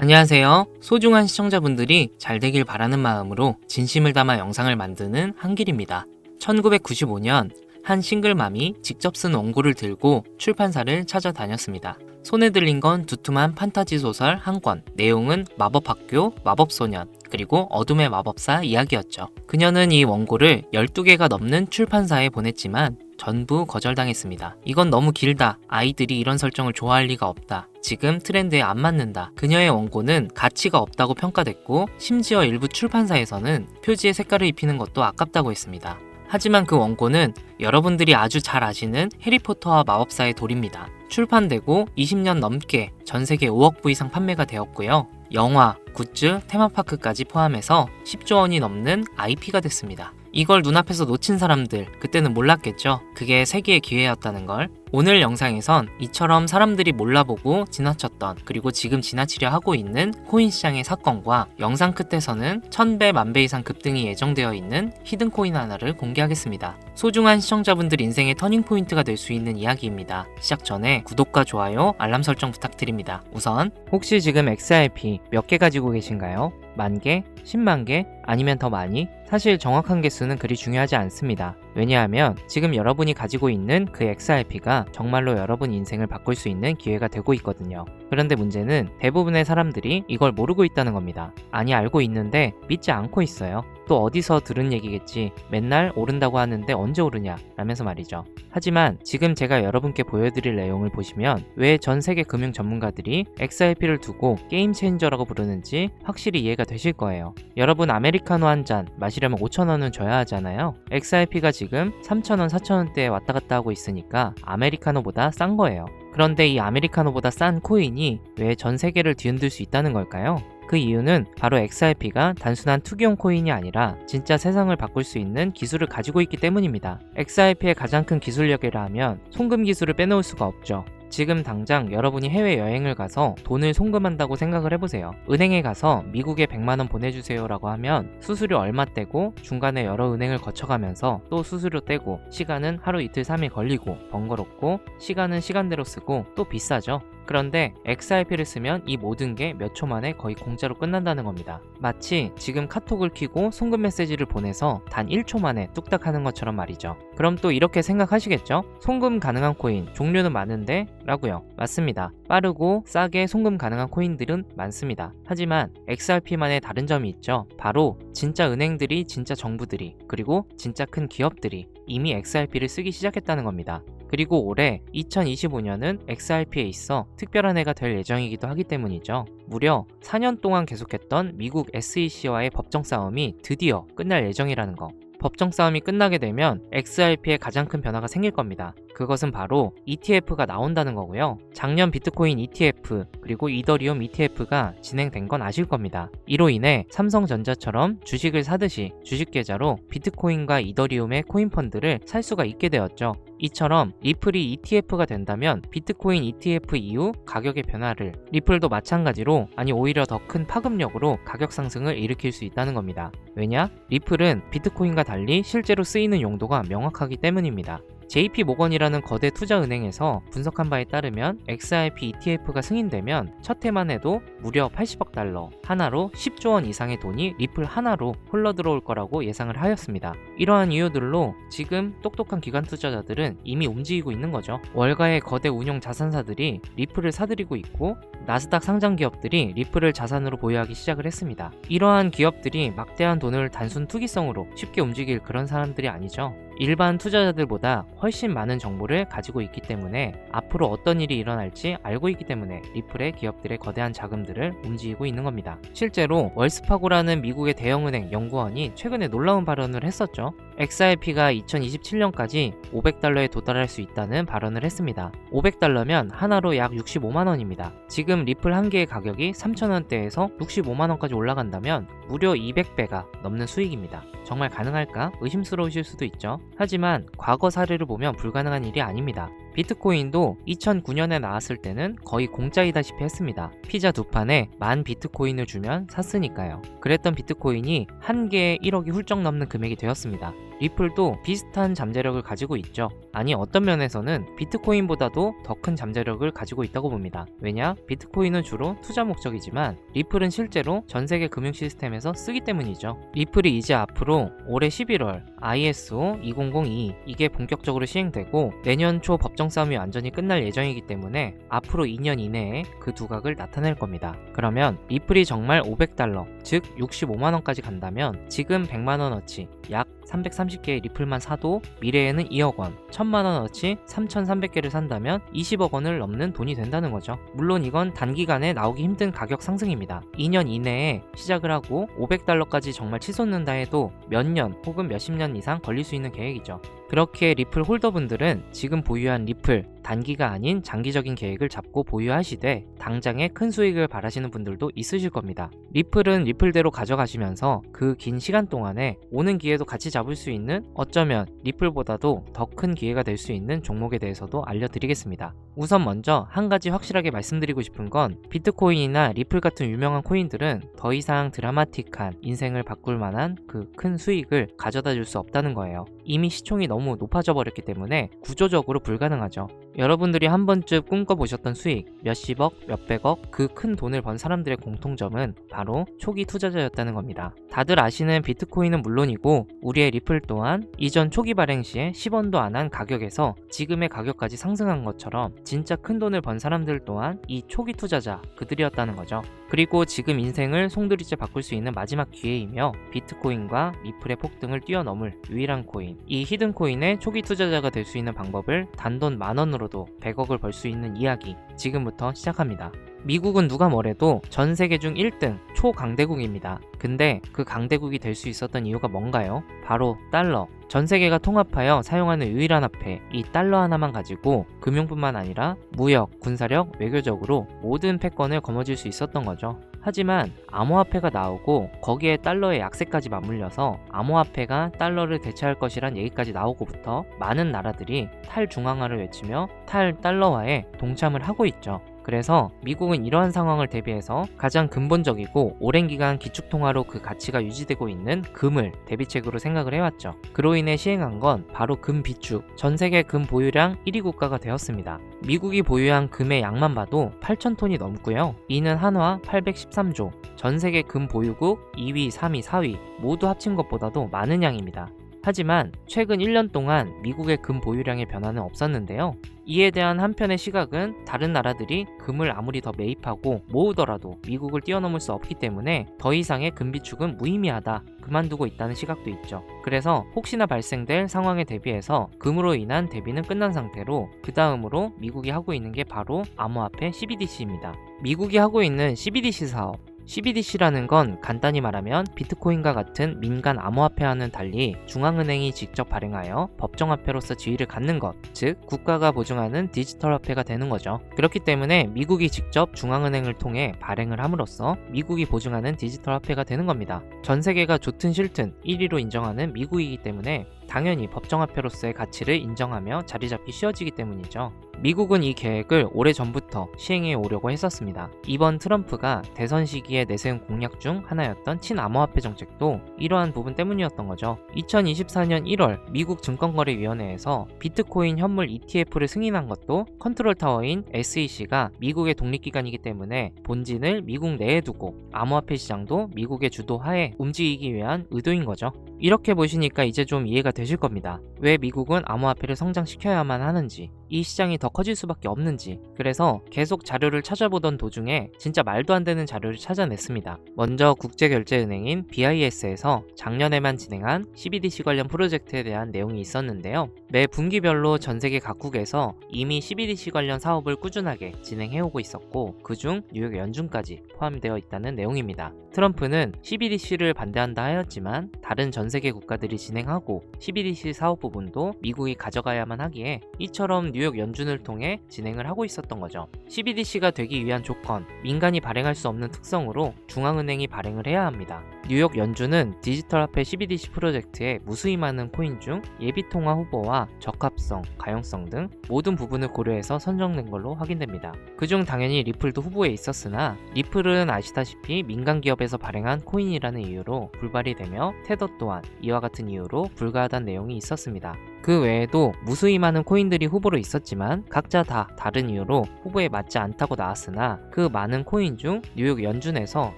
안녕하세요. 소중한 시청자분들이 잘 되길 바라는 마음으로 진심을 담아 영상을 만드는 한길입니다. 1995년 한 싱글맘이 직접 쓴 원고를 들고 출판사를 찾아다녔습니다. 손에 들린 건 두툼한 판타지 소설 한 권, 내용은 마법학교, 마법소년, 그리고 어둠의 마법사 이야기였죠. 그녀는 이 원고를 12개가 넘는 출판사에 보냈지만 전부 거절당했습니다. 이건 너무 길다. 아이들이 이런 설정을 좋아할 리가 없다. 지금 트렌드에 안 맞는다. 그녀의 원고는 가치가 없다고 평가됐고 심지어 일부 출판사에서는 표지에 색깔을 입히는 것도 아깝다고 했습니다. 하지만 그 원고는 여러분들이 아주 잘 아시는 해리포터와 마법사의 돌입니다. 출판되고 20년 넘게 전 세계 5억 부 이상 판매가 되었고요. 영화, 굿즈, 테마파크까지 포함해서 10조 원이 넘는 IP가 됐습니다. 이걸 눈앞에서 놓친 사람들, 그때는 몰랐겠죠. 그게 세계의 기회였다는 걸. 오늘 영상에선 이처럼 사람들이 몰라보고 지나쳤던, 그리고 지금 지나치려 하고 있는 코인 시장의 사건과 영상 끝에서는 1000배, 10,000배 이상 급등이 예정되어 있는 히든코인 하나를 공개하겠습니다. 소중한 시청자분들 인생의 터닝포인트가 될 수 있는 이야기입니다. 시작 전에 구독과 좋아요, 알람 설정 부탁드립니다. 우선 혹시 지금 XRP 몇 개 가지고 계신가요? 10,000개? 100,000개? 아니면 더 많이? 사실 정확한 개수는 그리 중요하지 않습니다. 왜냐하면 지금 여러분이 가지고 있는 그 XRP가 정말로 여러분 인생을 바꿀 수 있는 기회가 되고 있거든요. 그런데 문제는 대부분의 사람들이 이걸 모르고 있다는 겁니다. 아니, 알고 있는데 믿지 않고 있어요. 또 어디서 들은 얘기겠지. 맨날 오른다고 하는데 언제 오르냐 라면서 말이죠. 하지만 지금 제가 여러분께 보여드릴 내용을 보시면 왜 전 세계 금융 전문가들이 XRP를 두고 게임 체인저라고 부르는지 확실히 이해가 되실 거예요. 여러분, 아메리카노 한 잔 마시려면 5,000원은 줘야 하잖아요. XRP가 지금 3,000원, 4,000원대에 왔다 갔다 하고 있으니까 아메리카노보다 싼 거예요. 그런데 이 아메리카노보다 싼 코인이 왜 전 세계를 뒤흔들 수 있다는 걸까요? 그 이유는 바로 XRP가 단순한 투기용 코인이 아니라 진짜 세상을 바꿀 수 있는 기술을 가지고 있기 때문입니다. XRP의 가장 큰 기술력이라 하면 송금 기술을 빼놓을 수가 없죠. 지금 당장 여러분이 해외여행을 가서 돈을 송금한다고 생각을 해보세요. 은행에 가서 미국에 100만원 보내주세요 라고 하면 수수료 얼마 떼고 중간에 여러 은행을 거쳐가면서 또 수수료 떼고 시간은 하루 이틀 3일 걸리고 번거롭고 시간은 시간대로 쓰고 또 비싸죠. 그런데 XRP를 쓰면 이 모든 게 몇 초 만에 거의 공짜로 끝난다는 겁니다. 마치 지금 카톡을 켜고 송금 메시지를 보내서 단 1초 만에 뚝딱 하는 것처럼 말이죠. 그럼 또 이렇게 생각하시겠죠? 송금 가능한 코인 종류는 많은데? 라고요. 맞습니다. 빠르고 싸게 송금 가능한 코인들은 많습니다. 하지만 XRP만의 다른 점이 있죠. 바로 진짜 은행들이, 진짜 정부들이, 그리고 진짜 큰 기업들이 이미 XRP를 쓰기 시작했다는 겁니다. 그리고 올해 2025년은 XRP에 있어 특별한 해가 될 예정이기도 하기 때문이죠. 무려 4년 동안 계속했던 미국 SEC와의 법정 싸움이 드디어 끝날 예정이라는 거. 법정 싸움이 끝나게 되면 XRP에 가장 큰 변화가 생길 겁니다. 그것은 바로 ETF가 나온다는 거고요. 작년 비트코인 ETF 그리고 이더리움 ETF가 진행된 건 아실 겁니다. 이로 인해 삼성전자처럼 주식을 사듯이 주식 계좌로 비트코인과 이더리움의 코인 펀드를 살 수가 있게 되었죠. 이처럼 리플이 ETF가 된다면 비트코인 ETF 이후 가격의 변화를, 리플도 마찬가지로, 아니 오히려 더 큰 파급력으로 가격 상승을 일으킬 수 있다는 겁니다. 왜냐? 리플은 비트코인과 달리 실제로 쓰이는 용도가 명확하기 때문입니다. JP모건이라는 거대 투자은행에서 분석한 바에 따르면 XRP ETF가 승인되면 첫 해만 해도 무려 80억 달러, 하나로 10조 원 이상의 돈이 리플 하나로 흘러들어올 거라고 예상을 하였습니다. 이러한 이유들로 지금 똑똑한 기관 투자자들은 이미 움직이고 있는 거죠. 월가의 거대 운용 자산사들이 리플을 사들이고 있고 나스닥 상장 기업들이 리플을 자산으로 보유하기 시작을 했습니다. 이러한 기업들이 막대한 돈을 단순 투기성으로 쉽게 움직일 그런 사람들이 아니죠. 일반 투자자들보다 훨씬 많은 정보를 가지고 있기 때문에 앞으로 어떤 일이 일어날지 알고 있기 때문에 리플의 기업들의 거대한 자금들을 움직이고 있는 겁니다. 실제로 월스파고라는 미국의 대형은행 연구원이 최근에 놀라운 발언을 했었죠. XRP가 2027년까지 500달러에 도달할 수 있다는 발언을 했습니다. 500달러면 하나로 약 65만원입니다. 지금 리플 한 개의 가격이 3,000원대에서 65만원까지 올라간다면 무려 200배가 넘는 수익입니다. 정말 가능할까? 의심스러우실 수도 있죠. 하지만 과거 사례를 보면 불가능한 일이 아닙니다. 비트코인도 2009년에 나왔을 때는 거의 공짜이다시피 했습니다. 피자 2판에 10,000 비트코인을 주면 샀으니까요. 그랬던 비트코인이 한 개에 1억이 훌쩍 넘는 금액이 되었습니다. 리플도 비슷한 잠재력을 가지고 있죠. 아니, 어떤 면에서는 비트코인보다도 더 큰 잠재력을 가지고 있다고 봅니다. 왜냐? 비트코인은 주로 투자 목적이지만 리플은 실제로 전 세계 금융 시스템에서 쓰기 때문이죠. 리플이 이제 앞으로 올해 11월 ISO 20022 이게 본격적으로 시행되고 내년 초 법정 싸움이 완전히 끝날 예정이기 때문에 앞으로 2년 이내에 그 두각을 나타낼 겁니다. 그러면 리플이 정말 $500, 즉 65만원까지 간다면 지금 100만원어치 약 330개의 리플만 사도 미래에는 2억 원, 1000만원어치 3,300개를 산다면 20억 원을 넘는 돈이 된다는 거죠. 물론 이건 단기간에 나오기 힘든 가격 상승입니다. 2년 이내에 시작을 하고 $500까지 정말 치솟는다 해도 몇 년 혹은 몇십 년 이상 걸릴 수 있는 계획이죠. 그렇게 리플 홀더분들은 지금 보유한 리플 단기가 아닌 장기적인 계획을 잡고 보유하시되 당장에 큰 수익을 바라시는 분들도 있으실 겁니다. 리플은 리플대로 가져가시면서 그 긴 시간 동안에 오는 기회도 같이 잡을 수 있는 어쩌면 리플보다도 더 큰 기회가 될 수 있는 종목에 대해서도 알려드리겠습니다. 우선 먼저 한 가지 확실하게 말씀드리고 싶은 건 비트코인이나 리플 같은 유명한 코인들은 더 이상 드라마틱한 인생을 바꿀 만한 그 큰 수익을 가져다 줄 수 없다는 거예요. 이미 시총이 너무 높아져 버렸기 때문에 구조적으로 불가능하죠. 여러분들이 한 번쯤 꿈꿔보셨던 수익, 몇십억, 몇백억 그 큰 돈을 번 사람들의 공통점은 바로 초기 투자자였다는 겁니다. 다들 아시는 비트코인은 물론이고 우리의 리플 또한 이전 초기 발행 시에 10원도 안 한 가격에서 지금의 가격까지 상승한 것처럼 진짜 큰 돈을 번 사람들 또한 이 초기 투자자 그들이었다는 거죠. 그리고 지금 인생을 송두리째 바꿀 수 있는 마지막 기회이며 비트코인과 리플의 폭등을 뛰어넘을 유일한 코인, 이 히든코인의 초기 투자자가 될 수 있는 방법을 단돈 10,000원으로도 100억을 벌 수 있는 이야기 지금부터 시작합니다. 미국은 누가 뭐래도 전 세계 중 1등 초강대국입니다. 근데 그 강대국이 될 수 있었던 이유가 뭔가요? 바로 달러. 전 세계가 통합하여 사용하는 유일한 화폐, 이 달러 하나만 가지고 금융뿐만 아니라 무역, 군사력, 외교적으로 모든 패권을 거머쥘 수 있었던 거죠. 하지만 암호화폐가 나오고 거기에 달러의 약세까지 맞물려서 암호화폐가 달러를 대체할 것이란 얘기까지 나오고부터 많은 나라들이 탈중앙화를 외치며 탈달러화에 동참을 하고 있죠. 그래서 미국은 이러한 상황을 대비해서 가장 근본적이고 오랜 기간 기축통화로 그 가치가 유지되고 있는 금을 대비책으로 생각을 해왔죠. 그로 인해 시행한 건 바로 금 비축, 전 세계 금 보유량 1위 국가가 되었습니다. 미국이 보유한 금의 양만 봐도 8,000톤이 넘고요. 이는 한화 813조, 전 세계 금 보유국 2위, 3위, 4위 모두 합친 것보다도 많은 양입니다. 하지만 최근 1년 동안 미국의 금 보유량의 변화는 없었는데요. 이에 대한 한편의 시각은 다른 나라들이 금을 아무리 더 매입하고 모으더라도 미국을 뛰어넘을 수 없기 때문에 더 이상의 금 비축은 무의미하다, 그만두고 있다는 시각도 있죠. 그래서 혹시나 발생될 상황에 대비해서 금으로 인한 대비는 끝난 상태로 그 다음으로 미국이 하고 있는 게 바로 암호화폐 CBDC입니다. 미국이 하고 있는 CBDC 사업, CBDC라는 건 간단히 말하면 비트코인과 같은 민간 암호화폐와는 달리 중앙은행이 직접 발행하여 법정화폐로서 지위를 갖는 것, 즉 국가가 보증하는 디지털 화폐가 되는 거죠. 그렇기 때문에 미국이 직접 중앙은행을 통해 발행을 함으로써 미국이 보증하는 디지털 화폐가 되는 겁니다. 전 세계가 좋든 싫든 1위로 인정하는 미국이기 때문에 당연히 법정화폐로서의 가치를 인정하며 자리잡기 쉬워지기 때문이죠. 미국은 이 계획을 오래전부터 시행해 오려고 했었습니다. 이번 트럼프가 대선 시기에 내세운 공약 중 하나였던 친암호화폐 정책도 이러한 부분 때문이었던 거죠. 2024년 1월 미국 증권거래위원회에서 비트코인 현물 ETF를 승인한 것도 컨트롤 타워인 SEC가 미국의 독립기관이기 때문에 본진을 미국 내에 두고 암호화폐 시장도 미국의 주도하에 움직이기 위한 의도인 거죠. 이렇게 보시니까 이제 좀 이해가 되실 겁니다. 왜 미국은 암호화폐를 성장시켜야만 하는지, 이 시장이 더 커질 수밖에 없는지. 그래서 계속 자료를 찾아보던 도중에 진짜 말도 안 되는 자료를 찾아냈습니다. 먼저 국제결제은행인 BIS에서 작년에만 진행한 CBDC 관련 프로젝트에 대한 내용이 있었는데요. 매 분기별로 전 세계 각국에서 이미 CBDC 관련 사업을 꾸준하게 진행해오고 있었고 그중 뉴욕 연준까지 포함되어 있다는 내용입니다. 트럼프는 CBDC를 반대한다 하였지만 다른 전 세계 국가들이 진행하고 CBDC 사업 부분도 미국이 가져가야만 하기에 이처럼 뉴욕 연준을 통해 진행을 하고 있었던 거죠. CBDC가 되기 위한 조건, 민간이 발행할 수 없는 특성으로 중앙은행이 발행을 해야 합니다. 뉴욕 연준은 디지털 화폐 CBDC 프로젝트에 무수히 많은 코인 중 예비통화 후보와 적합성, 가용성 등 모든 부분을 고려해서 선정된 걸로 확인됩니다. 그중 당연히 리플도 후보에 있었으나 리플은 아시다시피 민간 기업에서 발행한 코인이라는 이유로 불발이 되며 테더 또한 이와 같은 이유로 불가하다는 내용이 있었습니다. 그 외에도 무수히 많은 코인들이 후보로 있었지만 각자 다 다른 이유로 후보에 맞지 않다고 나왔으나 그 많은 코인 중 뉴욕 연준에서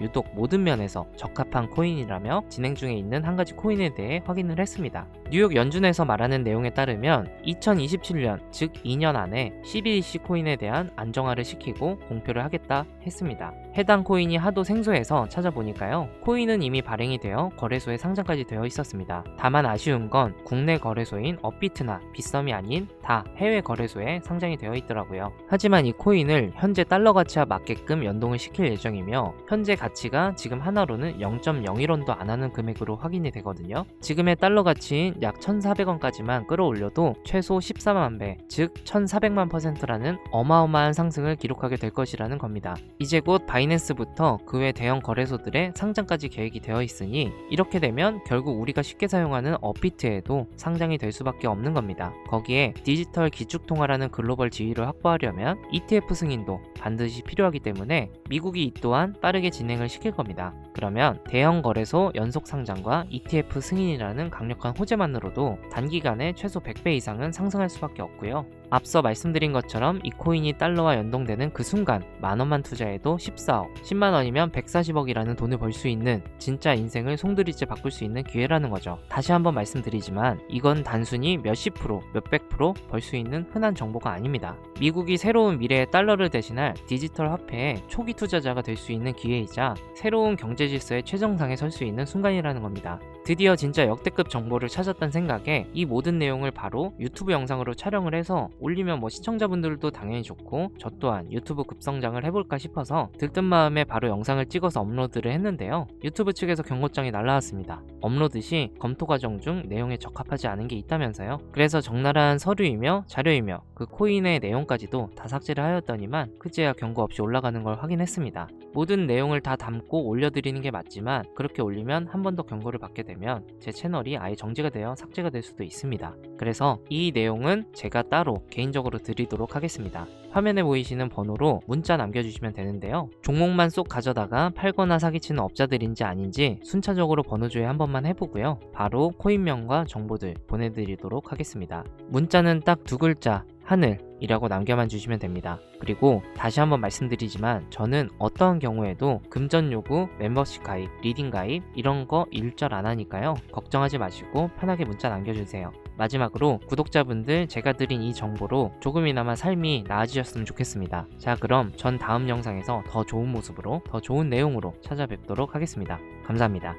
유독 모든 면에서 적합한 코인이라며 진행 중에 있는 한 가지 코인에 대해 확인을 했습니다. 뉴욕 연준에서 말하는 내용에 따르면 2027년 즉 2년 안에 CBDC 코인에 대한 안정화를 시키고 공표를 하겠다 했습니다. 해당 코인이 하도 생소해서 찾아보니까요. 코인은 이미 발행이 되어 거래소에 상장까지 되어 있었습니다. 다만 아쉬운 건 국내 거래소인 업비트나 빗썸이 아닌 다 해외 거래소에 상장이 되어 있더라고요. 하지만 이 코인을 현재 달러 가치와 맞게끔 연동을 시킬 예정이며 현재 가치가 지금 하나로는 0.01원도 안 하는 금액으로 확인이 되거든요. 지금의 달러 가치인 약 1,400원까지만 끌어올려도 최소 14만 배, 즉 1,400만 %라는 어마어마한 상승을 기록하게 될 것이라는 겁니다. 이제 곧 바이낸스부터 그 외 대형 거래소들의 상장까지 계획이 되어 있으니 이렇게 되면 결국 우리가 쉽게 사용하는 업비트에도 상장이 될 수밖에 없는 겁니다. 거기에 디지털 기축통화라는 글로벌 지위를 확보하려면 ETF 승인도 반드시 필요하기 때문에 미국이 이 또한 빠르게 진행을 시킬 겁니다. 그러면 대형 거래소 연속 상장과 ETF 승인이라는 강력한 호재만으로도 단기간에 최소 100배 이상은 상승할 수밖에 없고요. 앞서 말씀드린 것처럼 이 코인이 달러와 연동되는 그 순간 만원만 투자해도 14억, 10만원이면 140억이라는 돈을 벌 수 있는 진짜 인생을 송두리째 바꿀 수 있는 기회라는 거죠. 다시 한번 말씀드리지만 이건 단순히 몇십 프로, 몇백 프로 벌 수 있는 흔한 정보가 아닙니다. 미국이 새로운 미래의 달러를 대신할 디지털 화폐의 초기 투자자가 될 수 있는 기회이자 새로운 경제 질서의 최정상에 설 수 있는 순간이라는 겁니다. 드디어 진짜 역대급 정보를 찾았다는 생각에 이 모든 내용을 바로 유튜브 영상으로 촬영을 해서 올리면 시청자분들도 당연히 좋고 저 또한 유튜브 급성장을 해볼까 싶어서 들뜬 마음에 바로 영상을 찍어서 업로드를 했는데요. 유튜브 측에서 경고장이 날라왔습니다. 업로드 시 검토 과정 중 내용에 적합하지 않은 게 있다면서요. 그래서 적나라한 서류이며 자료이며 그 코인의 내용까지도 다 삭제를 하였더니만 그제야 경고 없이 올라가는 걸 확인했습니다. 모든 내용을 다 담고 올려드리는 게 맞지만 그렇게 올리면 한 번 더 경고를 받게 되면 제 채널이 아예 정지가 되어 삭제가 될 수도 있습니다. 그래서 이 내용은 제가 따로 개인적으로 드리도록 하겠습니다. 화면에 보이시는 번호로 문자 남겨주시면 되는데요. 종목만 쏙 가져다가 팔거나 사기치는 업자들인지 아닌지 순차적으로 번호 조회 한 번만 해보고요. 바로 코인명과 정보들 보내드리도록 하겠습니다. 문자는 딱 두 글자, 하늘이라고 남겨만 주시면 됩니다. 그리고 다시 한번 말씀드리지만 저는 어떠한 경우에도 금전 요구, 멤버십 가입, 리딩 가입 이런 거 일절 안 하니까요. 걱정하지 마시고 편하게 문자 남겨주세요. 마지막으로 구독자분들 제가 드린 이 정보로 조금이나마 삶이 나아지셨으면 좋겠습니다. 자, 그럼 전 다음 영상에서 더 좋은 모습으로 더 좋은 내용으로 찾아뵙도록 하겠습니다. 감사합니다.